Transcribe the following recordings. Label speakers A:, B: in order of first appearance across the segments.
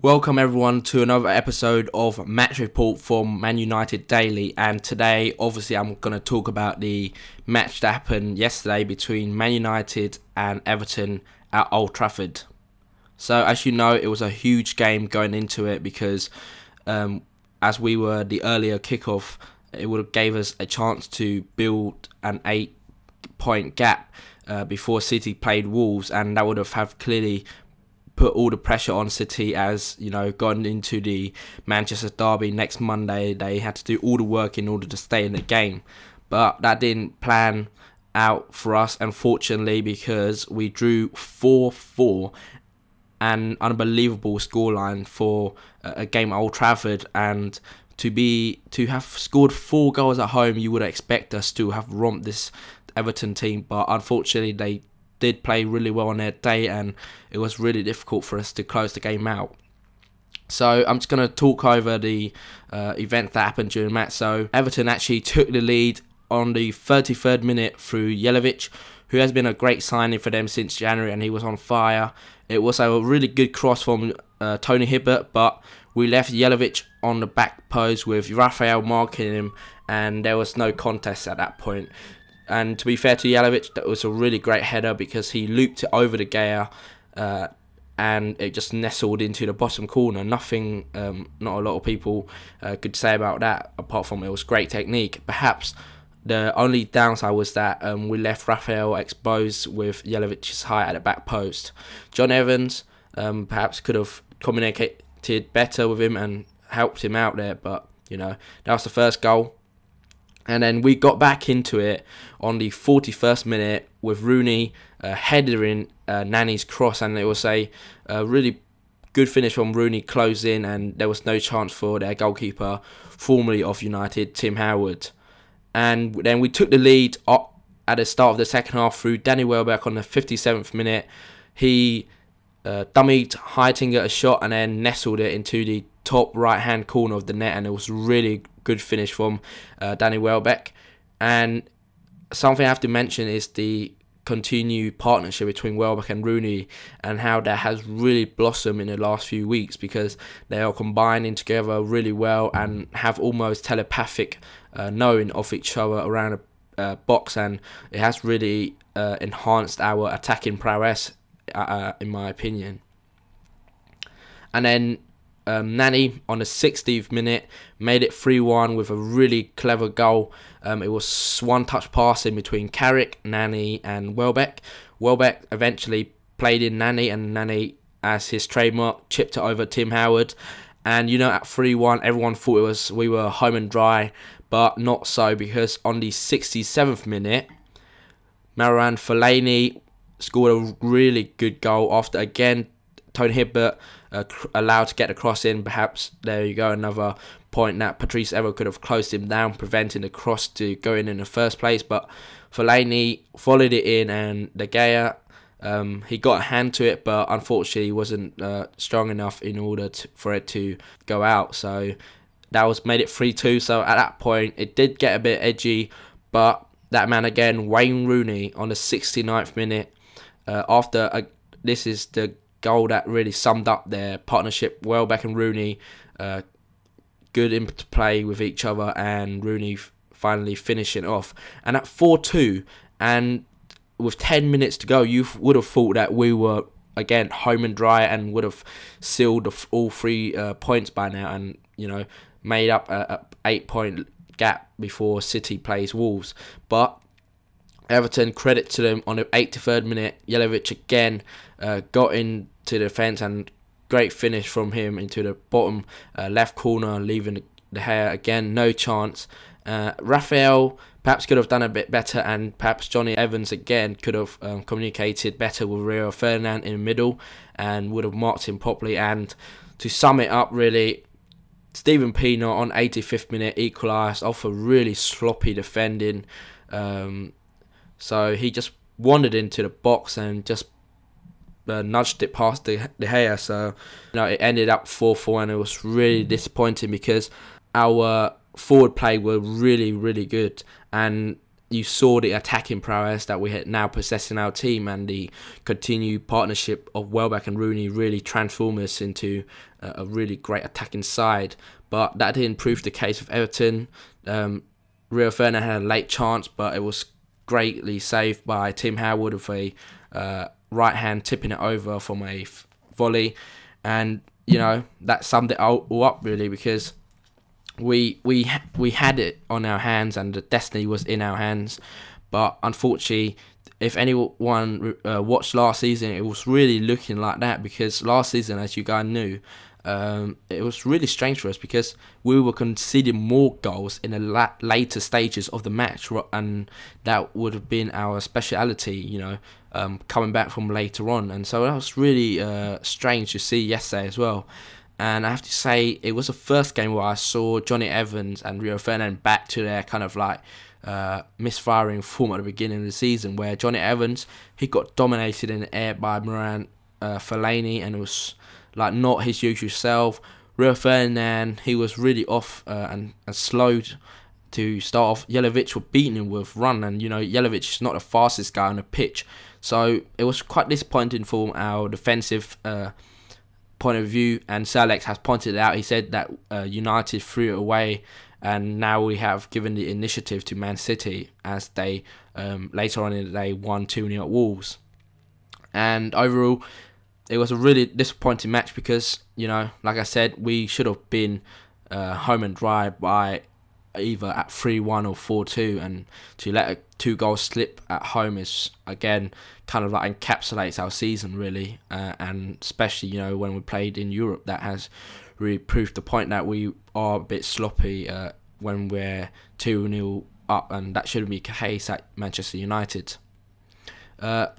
A: Welcome everyone to another episode of Match Report from Man United Daily, and today obviously I'm going to talk about the match that happened yesterday between Man United and Everton at Old Trafford. So as you know, it was a huge game going into it because as we were the earlier kickoff, it would have gave us a chance to build an 8-point gap before City played Wolves, and that would have clearly put all the pressure on City. As you know, going into the Manchester derby next Monday, they had to do all the work in order to stay in the game, but that didn't plan out for us, unfortunately, because we drew 4-4, an unbelievable scoreline for a game at Old Trafford. And to have scored 4 goals at home, you would expect us to have romped this Everton team, but unfortunately they did play really well on their day, and it was really difficult for us to close the game out. So I'm just going to talk over the event that happened during the match. So Everton actually took the lead on the 33rd minute through Jelavic, who has been a great signing for them since January, and he was on fire. It was a really good cross from Tony Hibbert, but we left Jelavic on the back post with Rafael marking him, and there was no contest at that point. And to be fair to Jelavic, that was a really great header because he looped it over the Gea and it just nestled into the bottom corner. Nothing, not a lot of people could say about that, apart from it was great technique. Perhaps the only downside was that we left Rafael exposed with Jelavic's height at the back post. John Evans perhaps could have communicated better with him and helped him out there, but you know, that was the first goal. And then we got back into it on the 41st minute with Rooney headering Nani's cross, and it was a really good finish from Rooney, close in, and there was no chance for their goalkeeper, formerly of United, Tim Howard. And then we took the lead up at the start of the second half through Danny Welbeck on the 57th minute. He dummied Heitinger a shot and then nestled it into the top right hand corner of the net, and it was really good finish from Danny Welbeck. And something I have to mention is the continued partnership between Welbeck and Rooney, and how that has really blossomed in the last few weeks, because they are combining together really well and have almost telepathic knowing of each other around a box, and it has really enhanced our attacking prowess in my opinion. And then Nani on the 60th minute made it 3-1 with a really clever goal. It was one-touch passing between Carrick, Nani and Welbeck. Welbeck eventually played in Nani, and Nani, as his trademark, chipped it over Tim Howard. And you know, at 3-1, everyone thought we were home and dry, but not so, because on the 67th minute, Marouane Fellaini scored a really good goal after, again, Tony Hibbert allowed to get the cross in. Perhaps there you go, another point that Patrice Evra could have closed him down, preventing the cross to go in the first place. But Fellaini followed it in, and De Gea, he got a hand to it, but unfortunately wasn't strong enough in order for it to go out. So that made it 3-2. So at that point, it did get a bit edgy, but that man again, Wayne Rooney, on the 69th minute, this is the goal that really summed up their partnership. Welbeck and Rooney, good interplay with each other, and Rooney finally finishing off. And at 4-2, and with 10 minutes to go, you would have thought that we were again home and dry and would have sealed all 3 points by now, and you know, made up a 8-point gap before City plays Wolves. But Everton, credit to them, on the 83rd minute, Jelavic again got into the defence, and great finish from him into the bottom left corner, leaving the hair again, no chance. Rafael perhaps could have done a bit better, and perhaps Johnny Evans again could have communicated better with Rio Ferdinand in the middle and would have marked him properly. And to sum it up, really, Steven Pienaar on 85th minute equalised off a really sloppy defending. So he just wandered into the box and just nudged it past De Gea. So you know, it ended up 4-4, and it was really disappointing because our forward play were really, really good, and you saw the attacking prowess that we had now possessing our team, and the continued partnership of Welbeck and Rooney really transformed us into a really great attacking side. But that didn't prove the case with Everton. Rio Ferdinand had a late chance, but it was greatly saved by Tim Howard with a right hand tipping it over from a volley. And that summed it all up really, because we had it on our hands and the destiny was in our hands. But unfortunately, if anyone watched last season, it was really looking like that, because last season, as you guys knew, it was really strange for us because we were conceding more goals in the later stages of the match, and that would have been our speciality, coming back from later on. And so that was really strange to see yesterday as well. And I have to say, it was the first game where I saw Johnny Evans and Rio Ferdinand back to their kind of like misfiring form at the beginning of the season, where Johnny Evans, he got dominated in the air by Moran Fellaini, and it was like not his usual self. Rio Ferdinand, he was really off and slowed to start off. Jelavic were beating him with run, and Jelavic is not the fastest guy on the pitch, so it was quite disappointing from our defensive point of view. And Sir Alex has pointed it out. He said that United threw it away, and now we have given the initiative to Man City, as they later on in the day won 2-0 at Wolves. And overall, it was a really disappointing match because, like I said, we should have been home and dry by either at 3-1 or 4-2, and to let a 2-goal slip at home is, again, kind of like encapsulates our season really, and especially when we played in Europe, that has really proved the point that we are a bit sloppy when we're 2-0 up, and that shouldn't be the case at Manchester United.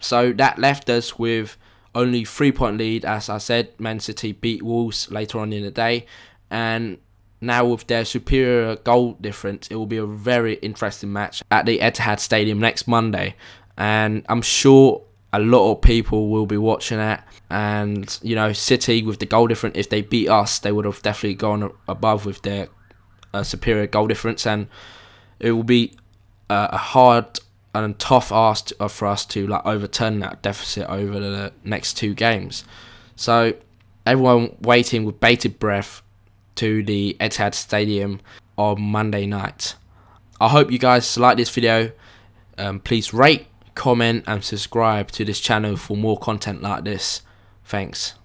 A: So that left us with only 3-point lead. As I said, Man City beat Wolves later on in the day, and now with their superior goal difference, it will be a very interesting match at the Etihad Stadium next Monday, and I'm sure a lot of people will be watching that. And City, with the goal difference, if they beat us, they would have definitely gone above with their superior goal difference, and it will be a hard and tough ask for us to overturn that deficit over the next 2 games. So everyone waiting with bated breath to the Etihad Stadium on Monday night. I hope you guys like this video. Please rate, comment and subscribe to this channel for more content like this. Thanks.